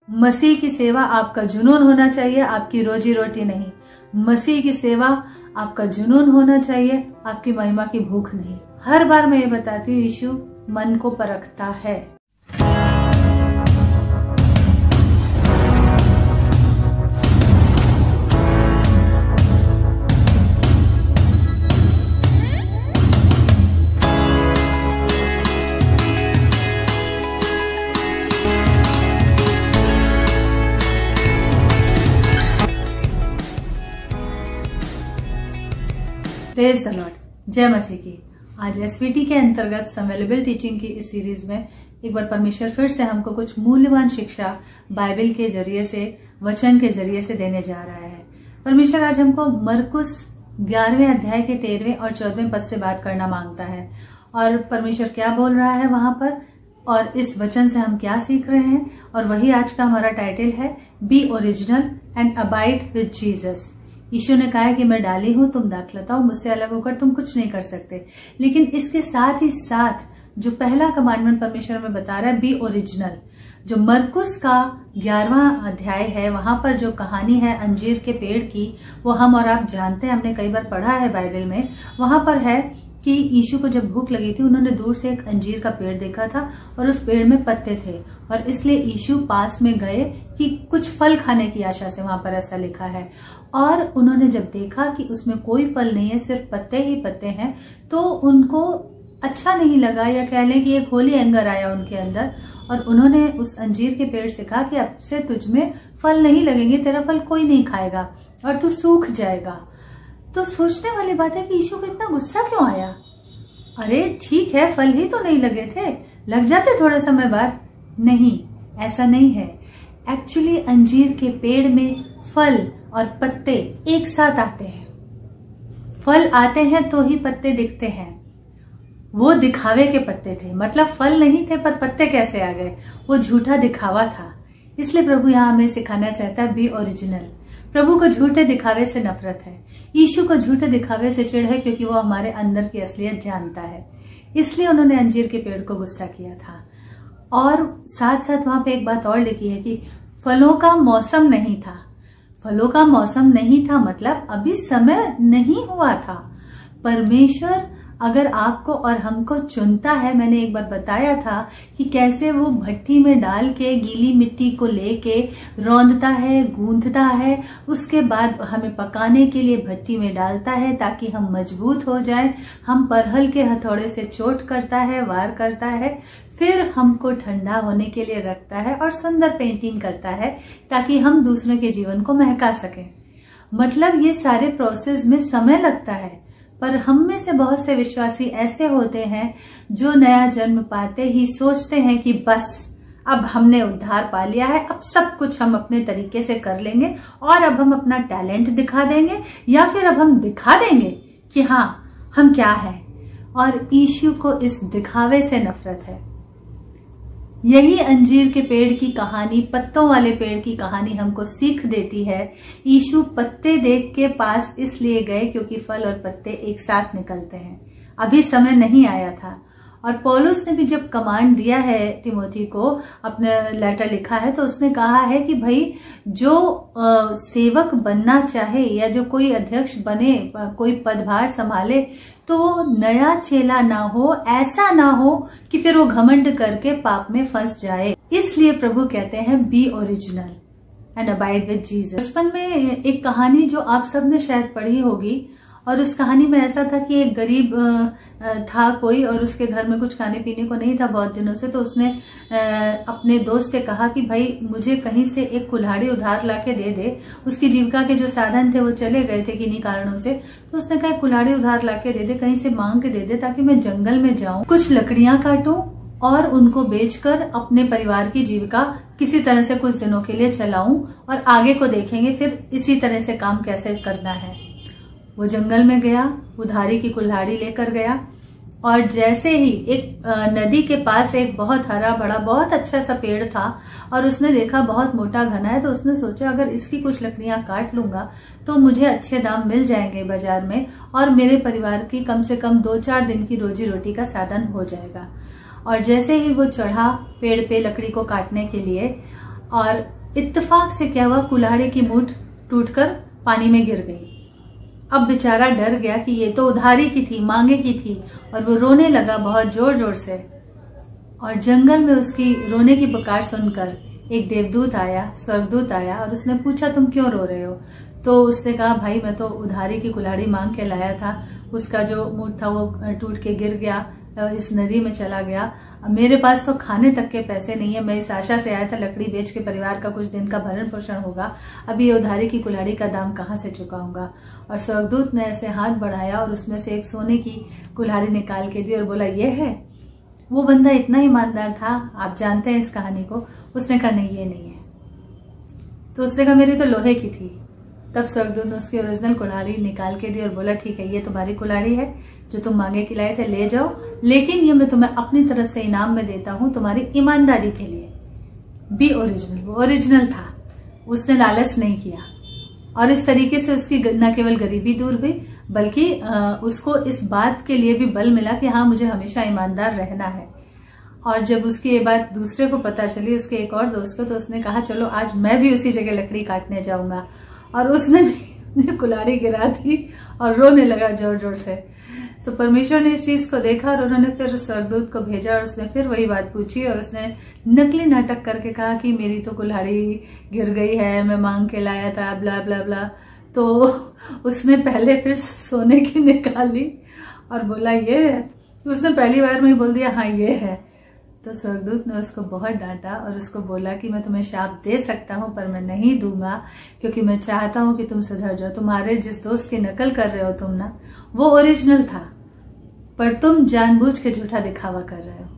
मसीह की सेवा आपका जुनून होना चाहिए, आपकी रोजी रोटी नहीं। मसीह की सेवा आपका जुनून होना चाहिए, आपकी महिमा की भूख नहीं। हर बार मैं ये बताती हूँ, यीशु मन को परखता है। प्रेज द लॉर्ड, जय मसीह की। आज एसवीटी के अंतर्गत समेलेबल टीचिंग की इस सीरीज में एक बार परमेश्वर फिर से हमको कुछ मूल्यवान शिक्षा बाइबल के जरिए से, वचन के जरिए से देने जा रहा है। परमेश्वर आज हमको मरकुस 11वें अध्याय के 13वें और 14वें पद से बात करना मांगता है। और परमेश्वर क्या बोल रहा है वहां पर, और इस वचन से हम क्या सीख रहे हैं, और वही आज का हमारा टाइटल है, be original and abide with Jesus. यीशु ने कहा है कि मैं डाली हूं, तुम दाखलता हो, मुझसे अलग होकर तुम कुछ नहीं कर सकते। लेकिन इसके साथ ही साथ जो पहला कमांडमेंट परमेश्वर में बता रहा है, बी ओरिजिनल, जो मरकुस का 11वां अध्याय है, वहां पर जो कहानी है अंजीर के पेड़ की, वो हम और आप जानते हैं, हमने कई बार पढ़ा है बाइबल में। वहां पर है कि यीशु को जब भूख लगी थी, उन्होंने दूर से एक अंजीर का पेड़ देखा था और उस पेड़ में पत्ते थे, और इसलिए यीशु पास में गए कि कुछ फल खाने की आशा से, वहां पर ऐसा लिखा है। और उन्होंने जब देखा कि उसमें कोई फल नहीं है, सिर्फ पत्ते ही पत्ते हैं, तो उनको अच्छा नहीं लगा, या कह लें कि एक होली एंगर आया उनके अंदर, और उन्होंने उस अंजीर के पेड़ से कहा कि अब से तुझमें फल नहीं लगेंगे, तेरा फल कोई नहीं खाएगा और तू सूख जाएगा। तो सोचने वाली बात है कि यीशु को इतना गुस्सा क्यों आया? अरे ठीक है, फल ही तो नहीं लगे थे, लग जाते थोड़े समय बाद। नहीं, ऐसा नहीं है। एक्चुअली अंजीर के पेड़ में फल और पत्ते एक साथ आते हैं। फल आते हैं तो ही पत्ते दिखते हैं। वो दिखावे के पत्ते थे, मतलब फल नहीं थे पर पत्ते कैसे आ गए? वो झूठा दिखावा था। इसलिए प्रभु यहाँ हमें सिखाना चाहता है, बी ओरिजिनल। प्रभु को झूठे दिखावे से नफरत है। यीशु को झूठे दिखावे से चिढ़ है, क्योंकि वो हमारे अंदर की असलियत जानता है। इसलिए उन्होंने अंजीर के पेड़ को गुस्सा किया था। और साथ साथ वहां पे एक बात और लिखी है कि फलों का मौसम नहीं था। फलों का मौसम नहीं था मतलब अभी समय नहीं हुआ था। परमेश्वर अगर आपको और हमको चुनता है, मैंने एक बार बताया था कि कैसे वो भट्टी में डाल के गीली मिट्टी को लेके रौंदता है, गूंथता है, उसके बाद हमें पकाने के लिए भट्टी में डालता है ताकि हम मजबूत हो जाएं। हम परहल के हथौड़े से चोट करता है, वार करता है, फिर हमको ठंडा होने के लिए रखता है और सुंदर पेंटिंग करता है ताकि हम दूसरों के जीवन को महका सकें। मतलब ये सारे प्रोसेस में समय लगता है। पर हम में से बहुत से विश्वासी ऐसे होते हैं जो नया जन्म पाते ही सोचते हैं कि बस अब हमने उद्धार पा लिया है, अब सब कुछ हम अपने तरीके से कर लेंगे और अब हम अपना टैलेंट दिखा देंगे, या फिर अब हम दिखा देंगे कि हाँ हम क्या है। और यीशु को इस दिखावे से नफरत है। यही अंजीर के पेड़ की कहानी, पत्तों वाले पेड़ की कहानी हमको सीख देती है। यीशु पत्ते देख के पास इसलिए गए क्योंकि फल और पत्ते एक साथ निकलते हैं। अभी समय नहीं आया था। और पौलुस ने भी जब कमांड दिया है तिमोथी को, अपने लेटर लिखा है, तो उसने कहा है कि भाई जो सेवक बनना चाहे या जो कोई अध्यक्ष बने, कोई पदभार संभाले, तो नया चेला ना हो, ऐसा ना हो कि फिर वो घमंड करके पाप में फंस जाए। इसलिए प्रभु कहते हैं B original and abide with Jesus. बचपन में एक कहानी जो आप सबने शायद पढ़ी होगी, और उस कहानी में ऐसा था कि एक गरीब था कोई, और उसके घर में कुछ खाने पीने को नहीं था बहुत दिनों से। तो उसने अपने दोस्त से कहा कि भाई मुझे कहीं से एक कुल्हाड़ी उधार लाके दे दे। उसकी जीविका के जो साधन थे वो चले गए थे किन्हीं कारणों से। तो उसने कहा कुल्हाड़ी उधार लाके दे दे, कहीं से मांग के दे दे, ताकि मैं जंगल में जाऊं, कुछ लकड़ियां काटूं और उनको बेचकर अपने परिवार की जीविका किसी तरह से कुछ दिनों के लिए चलाऊं, और आगे को देखेंगे फिर इसी तरह से काम कैसे करना है। वो जंगल में गया, उधारी की कुल्हाड़ी लेकर गया, और जैसे ही एक नदी के पास एक बहुत हरा भरा बहुत अच्छा सा पेड़ था, और उसने देखा बहुत मोटा घना है, तो उसने सोचा अगर इसकी कुछ लकड़ियां काट लूंगा तो मुझे अच्छे दाम मिल जाएंगे बाजार में, और मेरे परिवार की कम से कम 2-4 दिन की रोजी रोटी का साधन हो जाएगा। और जैसे ही वो चढ़ा पेड़ पे लकड़ी को काटने के लिए, और इत्तेफाक से क्या हुआ, कुल्हाड़ी की मूठ टूटकर पानी में गिर गई। अब बेचारा डर गया कि ये तो उधारी की थी, मांगे की थी, और वो रोने लगा बहुत जोर जोर से। और जंगल में उसकी रोने की पुकार सुनकर एक देवदूत आया, स्वर्गदूत आया, और उसने पूछा तुम क्यों रो रहे हो? तो उसने कहा भाई मैं तो उधारी की कुल्हाड़ी मांग के लाया था, उसका जो मूठ था वो टूट के गिर गया, इस नदी में चला गया। मेरे पास तो खाने तक के पैसे नहीं है, मैं इस आशा से आया था लकड़ी बेच के परिवार का कुछ दिन का भरण पोषण होगा, अभी ये उधारी की कुल्हाड़ी का दाम कहाँ से चुकाऊंगा? और स्वर्गदूत ने ऐसे हाथ बढ़ाया और उसमें से एक सोने की कुल्हाड़ी निकाल के दी और बोला ये है। वो बंदा इतना ईमानदार था, आप जानते हैं इस कहानी को। उसने कहा नहीं ये नहीं है। तो उसने कहा मेरी तो लोहे की थी। तब स्वर्गदूत ने उसकी ओरिजिनल कुल्हाड़ी निकाल के दी और बोला ठीक है, ये तुम्हारी कुल्हाड़ी है जो तुम मांगे के लाए थे, ले जाओ, लेकिन ये मैं तुम्हें अपनी तरफ से इनाम में देता हूं तुम्हारी ईमानदारी के लिए। B original. वो ओरिजिनल था, उसने लालच नहीं किया, और इस तरीके से उसकी न केवल गरीबी दूर हुई बल्कि उसको इस बात के लिए भी बल मिला कि हाँ मुझे हमेशा ईमानदार रहना है। और जब उसकी ये बात दूसरे को पता चली, उसके एक और दोस्त को, तो उसने कहा चलो आज मैं भी उसी जगह लकड़ी काटने जाऊंगा, और उसने भी कुल्हाड़ी गिरा दी और रोने लगा जोर जोर से। तो परमेश्वर ने इस चीज को देखा और उन्होंने फिर स्वर्गदूत को भेजा और उसने फिर वही बात पूछी, और उसने नकली नाटक करके कहा कि मेरी तो कुल्हाड़ी गिर गई है, मैं मांग के लाया था, ब्ला ब्ला ब्ला। तो उसने पहले फिर सोने की निकाली और बोला ये है। उसने पहली बार में ही बोल दिया हाँ ये है। तो स्वर्गदूत ने उसको बहुत डांटा और उसको बोला कि मैं तुम्हें शाप दे सकता हूं पर मैं नहीं दूंगा, क्योंकि मैं चाहता हूं कि तुम सुधर जाओ। तुम्हारे जिस दोस्त की नकल कर रहे हो तुम ना, वो ओरिजिनल था, पर तुम जानबूझ के झूठा दिखावा कर रहे हो।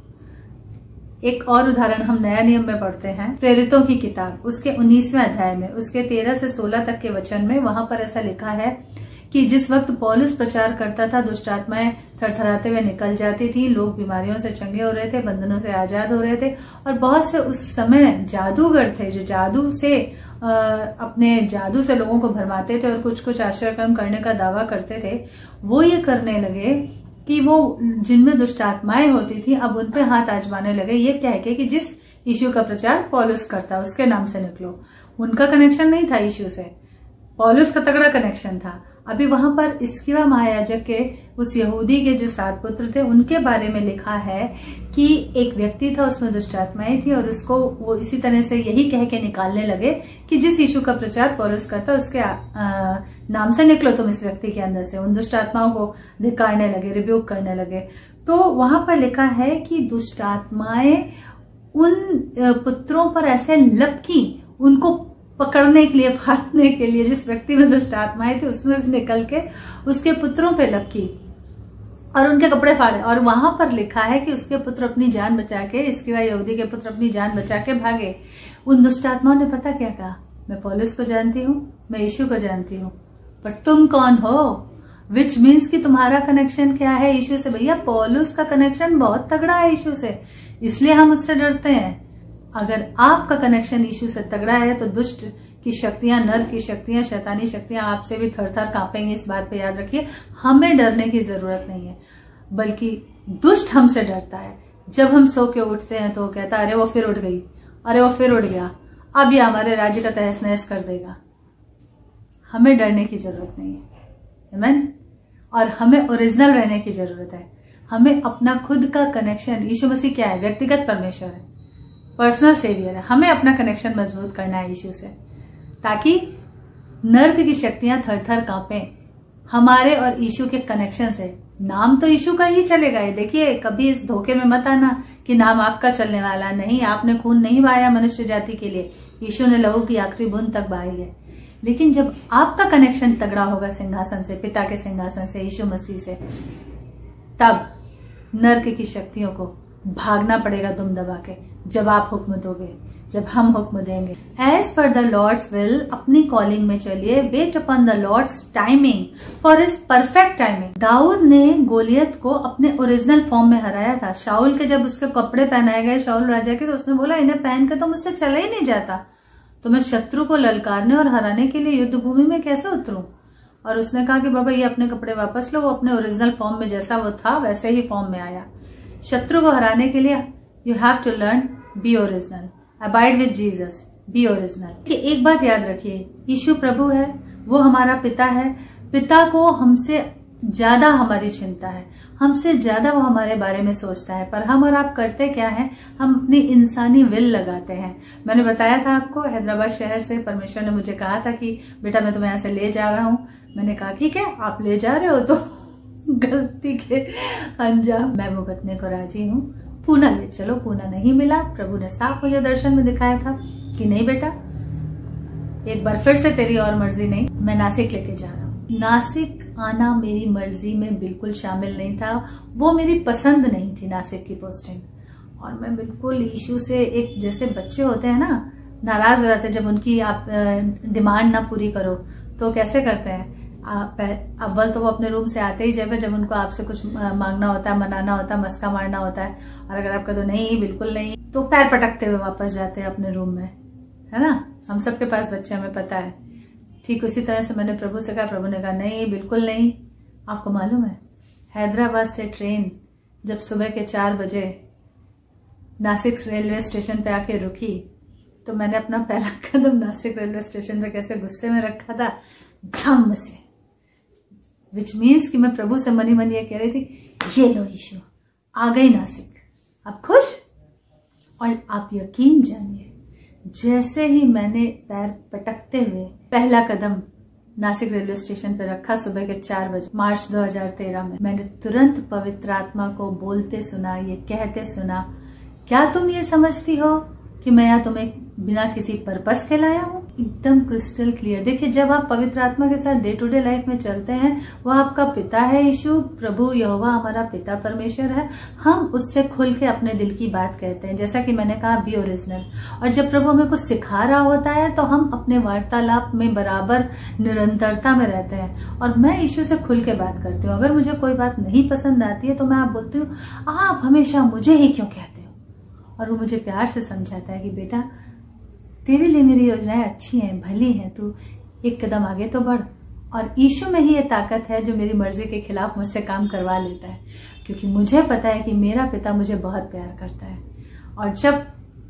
एक और उदाहरण हम नया नियम में पढ़ते हैं, प्रेरितों की किताब उसके 19वें अध्याय में उसके 13 से 16 तक के वचन में। वहां पर ऐसा लिखा है कि जिस वक्त पौलुस प्रचार करता था, दुष्ट आत्माएं थरथराते हुए निकल जाती थी, लोग बीमारियों से चंगे हो रहे थे, बंधनों से आजाद हो रहे थे, और बहुत से उस समय जादूगर थे जो जादू से अपने जादू से लोगों को भरमाते थे और कुछ कुछ आश्चर्यकर्म करने का दावा करते थे। वो ये करने लगे कि वो जिनमें दुष्ट आत्माएं होती थी अब उन पे हाथ आजमाने लगे, ये कह के कि जिस यीशु का प्रचार पौलुस करता उसके नाम से निकलो। उनका कनेक्शन नहीं था यीशु से, पौलुस का तगड़ा कनेक्शन था। अभी वहां पर इस्किवा महायाजक के उस यहूदी के जो 7 पुत्र थे उनके बारे में लिखा है कि एक व्यक्ति था, उसमें दुष्ट आत्माएं थी, और उसको वो इसी तरह से यही कह के निकालने लगे कि जिस यीशु का प्रचार पौलुस करता उसके नाम से निकलो तुम इस व्यक्ति के अंदर से। उन दुष्ट आत्माओं को धिक्कारने लगे, रिब्यूक करने लगे। तो वहां पर लिखा है कि दुष्ट आत्माएं उन पुत्रों पर ऐसे लपकी, उनको पकड़ने के लिए, फाड़ने के लिए, जिस व्यक्ति में दुष्ट आत्माएं थी उसमें से निकल के उसके पुत्रों पे लपकी और उनके कपड़े फाड़े। और वहां पर लिखा है कि उसके पुत्र अपनी जान बचा के, इसके बाद यहूदी के पुत्र अपनी जान बचा के भागे। उन दुष्ट आत्माओं ने पता क्या कहा, मैं पौलुस को जानती हूँ, मैं यीशु को जानती हूँ, पर तुम कौन हो? विच मीन्स कि तुम्हारा कनेक्शन क्या है यीशु से? भैया पौलुस का कनेक्शन बहुत तगड़ा है यीशु से, इसलिए हम उससे डरते हैं। अगर आपका कनेक्शन यीशु से तगड़ा है तो दुष्ट की शक्तियां, नर की शक्तियां, शैतानी शक्तियां आपसे भी थर-थर कांपेंगी। इस बात पे याद रखिए, हमें डरने की जरूरत नहीं है, बल्कि दुष्ट हमसे डरता है। जब हम सो के उठते हैं तो वो कहता है अरे वो फिर उठ गई, अरे वो फिर उठ गया, अब ये हमारे राज्य का तहस नहस कर देगा। हमें डरने की जरूरत नहीं है, आमीन। और हमें ओरिजिनल रहने की जरूरत है। हमें अपना खुद का कनेक्शन, यीशु मसीह क्या है? व्यक्तिगत परमेश्वर है, पर्सनल सेवियर है। हमें अपना कनेक्शन मजबूत करना है यीशु से, ताकि नर्क की शक्तियां थर थर कांपें हमारे और यीशु के कनेक्शन से। नाम तो यीशु का ही चलेगा। ये देखिए, कभी इस धोखे में मत आना कि नाम आपका चलने वाला नहीं। आपने खून नहीं बहाया मनुष्य जाति के लिए, यीशु ने लहू की आखिरी बूंद तक बहाई है। लेकिन जब आपका कनेक्शन तगड़ा होगा सिंहासन से, पिता के सिंहासन से, यीशु मसीह से, तब नर्क की शक्तियों को भागना पड़ेगा दुम दबा के, जब आप हुक्म दोगे, जब हम हुक्म देंगे। As per the lord's will, अपनी कॉलिंग में चलिए। Wait upon the lord's timing for his perfect timing. Daud ने गोलियत को अपने ओरिजिनल फॉर्म में हराया था। शाऊल के जब उसके कपड़े पहनाए गए शाऊल राजा के, तो उसने बोला इन्हें पहन के तो मुझसे चला ही नहीं जाता, तो मैं शत्रु को ललकारने और हराने के लिए युद्ध भूमि में कैसे उतरूं? और उसने कहा कि बाबा ये अपने कपड़े वापस लो। वो अपने ओरिजिनल फॉर्म में, जैसा वो था वैसे ही फॉर्म में आया। शत्रु को हराने के लिए you have to learn be original, abide with Jesus, be original. एक बात याद रखिए, यीशु प्रभु है, वो हमारा पिता है। पिता को हमसे ज्यादा हमारी चिंता है, हमसे ज्यादा वो हमारे बारे में सोचता है। पर हम और आप करते क्या है, हम अपनी इंसानी विल लगाते हैं। मैंने बताया था आपको, हैदराबाद शहर से परमेश्वर ने मुझे कहा था कि बेटा मैं तुम्हें यहाँ से ले जा रहा हूँ। मैंने कहा ठीक है, आप ले जा रहे हो तो गलती के अंजाम मैं भुगतने को राजी हूँ। पूना ले चलो। पूना नहीं मिला। प्रभु ने साफ मुझे दर्शन में दिखाया था कि नहीं बेटा, एक बार फिर से तेरी और मर्जी नहीं, मैं नासिक लेके जा रहा हूँ। नासिक आना मेरी मर्जी में बिल्कुल शामिल नहीं था, वो मेरी पसंद नहीं थी नासिक की पोस्टिंग। और मैं बिल्कुल यीशु से, एक जैसे बच्चे होते हैं ना, नाराज हो जाते हैं जब उनकी आप डिमांड ना पूरी करो तो कैसे करते हैं। अव्वल तो वो अपने रूम से आते ही जब उनको आपसे कुछ मांगना होता है, मनाना होता है, मस्का मारना होता है, और अगर आपका तो नहीं, बिल्कुल नहीं, तो पैर पटकते हुए वापस जाते हैं अपने रूम में, है ना। हम सबके पास बच्चे, हमें पता है। ठीक उसी तरह से मैंने प्रभु से कहा, प्रभु ने कहा नहीं, बिल्कुल नहीं। आपको मालूम है, हैदराबाद से ट्रेन जब सुबह के 4 बजे नासिक रेलवे स्टेशन पे आके रुकी, तो मैंने अपना पहला कदम नासिक रेलवे स्टेशन पे कैसे गुस्से में रखा था, धम्म से। विच मीन्स कि मैं प्रभु से मनी मनी ये कह रही थी, ये लो यीशु, आ गई नासिक, आप खुश। और आप यकीन जानिए, जैसे ही मैंने पैर पटकते हुए पहला कदम नासिक रेलवे स्टेशन पर रखा सुबह के 4 बजे मार्च 2013 में, मैंने तुरंत पवित्र आत्मा को बोलते सुना, ये कहते सुना, क्या तुम ये समझती हो कि मैं यहाँ तुम्हें बिना किसी पर्पस के लाया हूँ। एकदम क्रिस्टल क्लियर। देखिए, जब आप पवित्र आत्मा के साथ डे टू डे लाइफ में चलते हैं, वो आपका पिता है यीशु, प्रभु यहोवा हमारा पिता परमेश्वर है। हम उससे खुल के अपने दिल की बात कहते हैं, जैसा कि मैंने कहा, बी ओरिजिनल। और जब प्रभु हमें कुछ सिखा रहा होता है तो हम अपने वार्तालाप में बराबर निरंतरता में रहते हैं। और मैं यीशु से खुल के बात करती हूँ। अगर मुझे कोई बात नहीं पसंद आती है तो मैं आप बोलती हूँ, आप हमेशा मुझे ही क्यों कहते हो। और वो मुझे प्यार से समझाता है कि बेटा, तेरे लिए मेरी योजनाएं अच्छी हैं, भली हैं, तू एक कदम आगे तो बढ़। और यीशु में ही ये ताकत है जो मेरी मर्जी के खिलाफ मुझसे काम करवा लेता है, क्योंकि मुझे पता है कि मेरा पिता मुझे बहुत प्यार करता है। और जब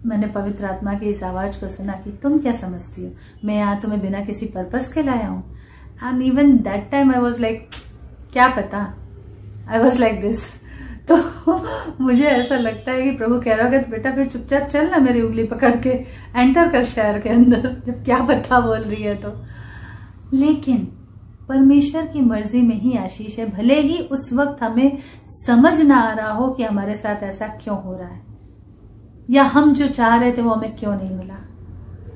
मैंने पवित्र आत्मा की इस आवाज को सुना कि तुम क्या समझती हो, मैं यहाँ तुम्हें बिना किसी पर्पस के लाया हूँ, and even that time I was like, क्या पता, आई वॉज लाइक दिस। तो मुझे ऐसा लगता है कि प्रभु कह रहा होगा, तो बेटा फिर चुपचाप चल ना, मेरी उंगली पकड़ के एंटर कर शहर के अंदर, जब क्या पता बोल रही है तो। लेकिन परमेश्वर की मर्जी में ही आशीष है, भले ही उस वक्त हमें समझ ना आ रहा हो कि हमारे साथ ऐसा क्यों हो रहा है, या हम जो चाह रहे थे वो हमें क्यों नहीं मिला।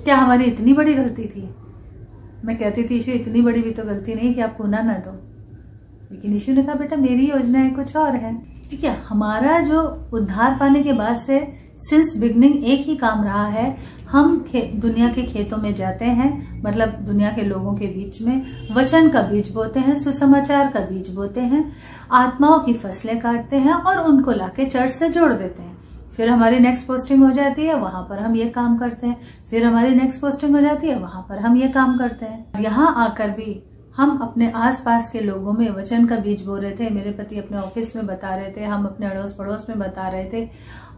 क्या हमारी इतनी बड़ी गलती थी? मैं कहती थी यीशु, इतनी बड़ी भी तो गलती नहीं कि आप पुनः ना दो। लेकिन यीशु ने कहा, बेटा मेरी योजनाएं कुछ और है। ठीक है, हमारा जो उद्धार पाने के बाद से सिंस बिगनिंग एक ही काम रहा है, हम दुनिया के खेतों में जाते हैं, मतलब दुनिया के लोगों के बीच में वचन का बीज बोते हैं, सुसमाचार का बीज बोते हैं, आत्माओं की फसलें काटते हैं और उनको लाके चर्च से जोड़ देते हैं। फिर हमारी नेक्स्ट पोस्टिंग हो जाती है, वहां पर हम ये काम करते हैं। फिर हमारी नेक्स्ट पोस्टिंग हो जाती है, वहां पर हम ये काम करते हैं। यहाँ आकर भी हम अपने आसपास के लोगों में वचन का बीज बो रहे थे। मेरे पति अपने ऑफिस में बता रहे थे, हम अपने अड़ोस पड़ोस में बता रहे थे,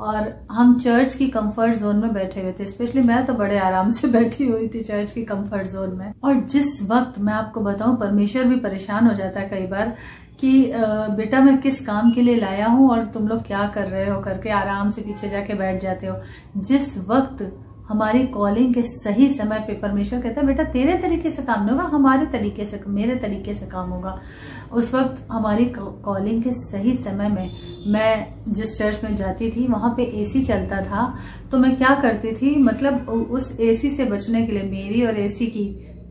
और हम चर्च की कंफर्ट जोन में बैठे हुए थे। स्पेशली मैं तो बड़े आराम से बैठी हुई थी चर्च की कंफर्ट जोन में। और जिस वक्त मैं आपको बताऊं, परमेश्वर भी परेशान हो जाता है कई बार कि बेटा मैं किस काम के लिए लाया हूं और तुम लोग क्या कर रहे हो करके आराम से पीछे जाके बैठ जाते हो। जिस वक्त हमारी कॉलिंग के सही समय पे परमेश्वर कहता है, बेटा तेरे तरीके से काम नहीं होगा, हमारे तरीके से, मेरे तरीके से काम होगा, उस वक्त हमारी कॉलिंग के सही समय में, मैं जिस चर्च में जाती थी वहां पे एसी चलता था, तो मैं क्या करती थी, मतलब उस एसी से बचने के लिए, मेरी और एसी की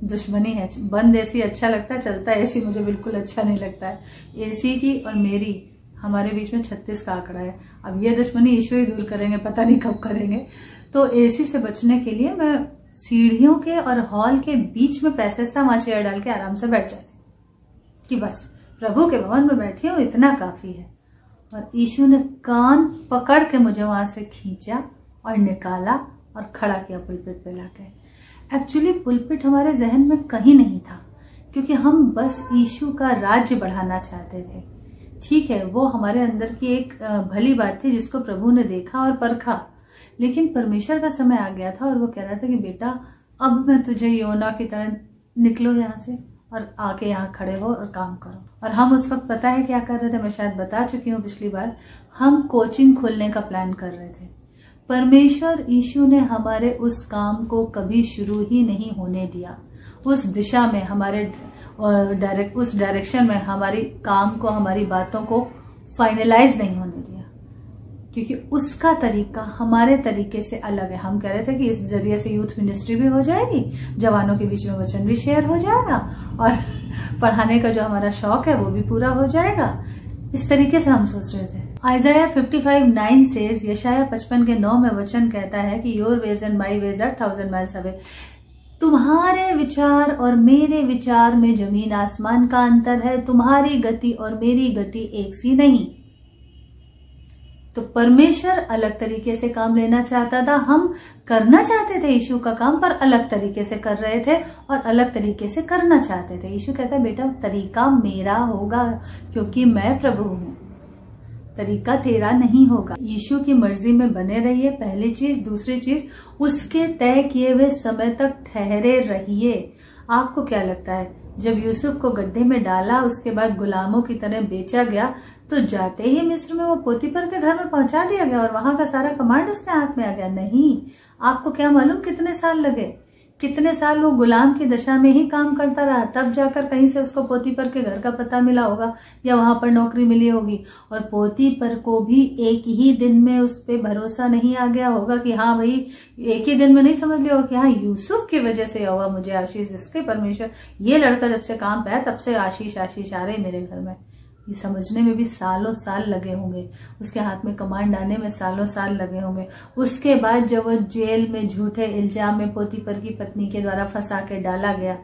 दुश्मनी है। बंद एसी अच्छा लगता है, चलता एसी मुझे बिल्कुल अच्छा नहीं लगता है। एसी की और मेरी, हमारे बीच में 36 का आंकड़ा है। अब ये दुश्मनी ईश्वर ही दूर करेंगे, पता नहीं कब करेंगे। तो एसी से बचने के लिए मैं सीढ़ियों के और हॉल के बीच में पैसे था, वहां चेयर डाल के आराम से बैठ जाती कि बस प्रभु के भवन में बैठी हूं, इतना काफी है। और यीशु ने कान पकड़ के मुझे वहां से खींचा और निकाला और खड़ा किया पुलपिट पे लाके। एक्चुअली पुलपिट हमारे जहन में कहीं नहीं था, क्योंकि हम बस यीशु का राज्य बढ़ाना चाहते थे। ठीक है, वो हमारे अंदर की एक भली बात थी जिसको प्रभु ने देखा और परखा लेकिन परमेश्वर का समय आ गया था और वो कह रहा था कि बेटा अब मैं तुझे योना की तरह, निकलो यहाँ से और आके यहाँ खड़े हो और काम करो। और हम उस वक्त पता है क्या कर रहे थे, मैं शायद बता चुकी हूँ पिछली बार, हम कोचिंग खोलने का प्लान कर रहे थे। परमेश्वर यीशु ने हमारे उस काम को कभी शुरू ही नहीं होने दिया। उस दिशा में हमारे उस डायरेक्शन में हमारी काम को, हमारी बातों को फाइनलाइज नहीं होने दिया, क्योंकि उसका तरीका हमारे तरीके से अलग है। हम कह रहे थे कि इस जरिए से यूथ मिनिस्ट्री भी हो जाएगी, जवानों के बीच में वचन भी शेयर हो जाएगा और पढ़ाने का जो हमारा शौक है वो भी पूरा हो जाएगा। इस तरीके से हम सोच रहे थे। आइजाया 55:9 से यशाया 55 के 9 में वचन कहता है कि your ways and my ways are 1000 miles away. तुम्हारे विचार और मेरे विचार में जमीन आसमान का अंतर है, तुम्हारी गति और मेरी गति एक सी नहीं। तो परमेश्वर अलग तरीके से काम लेना चाहता था, हम करना चाहते थे यीशु का काम, पर अलग तरीके से कर रहे थे और अलग तरीके से करना चाहते थे। यीशु कहता है बेटा तरीका मेरा होगा क्योंकि मैं प्रभु हूं, तरीका तेरा नहीं होगा। यीशु की मर्जी में बने रहिए, पहली चीज। दूसरी चीज, उसके तय किए हुए समय तक ठहरे रहिए। आपको क्या लगता है जब यूसुफ को गड्ढे में डाला, उसके बाद गुलामों की तरह बेचा गया, तो जाते ही मिस्र में वो पोतीफर के घर में पहुंचा दिया गया और वहां का सारा कमांड उसके हाथ में आ गया? नहीं। आपको क्या मालूम कितने साल लगे, कितने साल वो गुलाम की दशा में ही काम करता रहा, तब जाकर कहीं से उसको पोतीफर के घर का पता मिला होगा या वहां पर नौकरी मिली होगी। और पोतीफर को भी एक ही दिन में उस पर भरोसा नहीं आ गया होगा कि हाँ भाई, एक ही दिन में नहीं समझ लिया होगा कि हाँ यूसुफ की वजह से हुआ मुझे आशीष, इसके परमेश्वर, ये लड़का जब से काम पे आया तब से आशीष आशीष आ रही मेरे घर में। ये समझने में भी सालों साल लगे होंगे, उसके हाथ में कमांड आने में सालों साल लगे होंगे। उसके बाद जब वो जेल में झूठे इल्जाम में पोतीफर की पत्नी के द्वारा फंसा के डाला गया,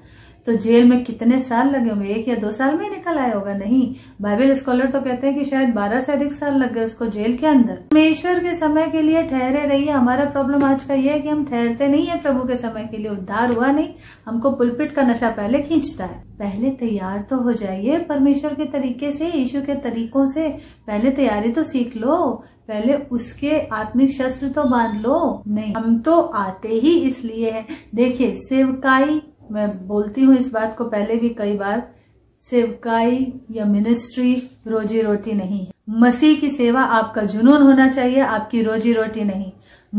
तो जेल में कितने साल लगे होंगे? 1 या 2 साल में ही निकल आया होगा? नहीं, बाइबल स्कॉलर तो कहते हैं कि शायद 12 से अधिक साल लग गए उसको जेल के अंदर। परमेश्वर के समय के लिए ठहरे रहिए। हमारा प्रॉब्लम आज का ये है कि हम ठहरते नहीं है प्रभु के समय के लिए। उद्धार हुआ नहीं, हमको पुलपिट का नशा पहले खींचता है। पहले तैयार तो हो जाइए परमेश्वर के तरीके से, यीशु के तरीकों से। पहले तैयारी तो सीख लो, पहले उसके आत्मिक शस्त्र तो बांध लो। नहीं, हम तो आते ही इसलिए है। देखिए सेवकाई, मैं बोलती हूँ इस बात को पहले भी कई बार, सेवकाई या मिनिस्ट्री रोजी रोटी नहीं है। मसीह की सेवा आपका जुनून होना चाहिए, आपकी रोजी रोटी नहीं।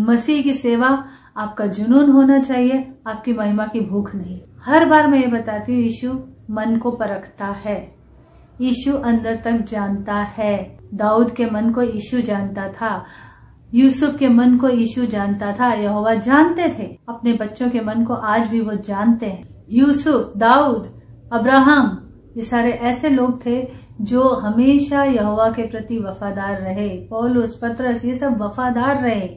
मसीह की सेवा आपका जुनून होना चाहिए, आपकी महिमा की भूख नहीं। हर बार मैं ये बताती हूँ, यीशु मन को परखता है, यीशु अंदर तक जानता है। दाऊद के मन को यीशु जानता था, यूसुफ के मन को यीशु जानता था, यहोवा जानते थे। अपने बच्चों के मन को आज भी वो जानते हैं। यूसुफ, दाऊद, अब्राहम, ये सारे ऐसे लोग थे जो हमेशा यहोवा के प्रति वफादार रहे। पौलुस, पतरस, ये सब वफादार रहे,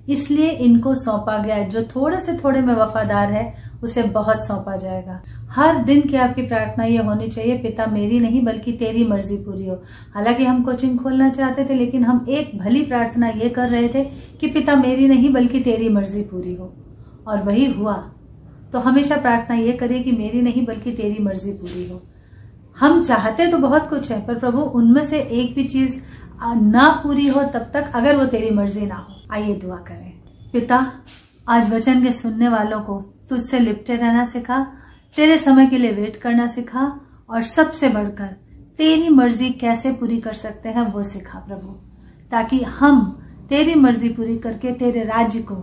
इसलिए इनको सौंपा गया। जो थोड़े से थोड़े में वफादार है उसे बहुत सौंपा जाएगा। हर दिन की आपकी प्रार्थना ये होनी चाहिए, पिता मेरी नहीं बल्कि तेरी मर्जी पूरी हो। हालांकि हम कोचिंग खोलना चाहते थे, लेकिन हम एक भली प्रार्थना ये कर रहे थे कि पिता मेरी नहीं बल्कि तेरी मर्जी पूरी हो, और वही हुआ। तो हमेशा प्रार्थना ये करें कि मेरी नहीं बल्कि तेरी मर्जी पूरी हो। हम चाहते तो बहुत कुछ है, पर प्रभु उनमें से एक भी चीज ना पूरी हो तब तक, अगर वो तेरी मर्जी ना हो। आइए दुआ करें। पिता, आज वचन के सुनने वालों को तुझसे लिपटे रहना सिखा, तेरे समय के लिए वेट करना सिखा, और सबसे बढ़कर तेरी मर्जी कैसे पूरी कर सकते हैं वो सिखा प्रभु, ताकि हम तेरी मर्जी पूरी करके तेरे राज्य को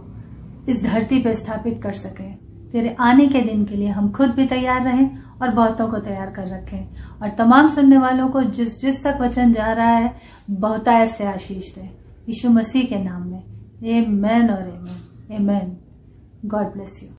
इस धरती पर स्थापित कर सकें। तेरे आने के दिन के लिए हम खुद भी तैयार रहें और बहुतों को तैयार कर रखें। और तमाम सुनने वालों को जिस जिस तक वचन जा रहा है बहुतायत से आशीष दे, यीशु मसीह के नाम में। आमेन और आमेन। God bless you.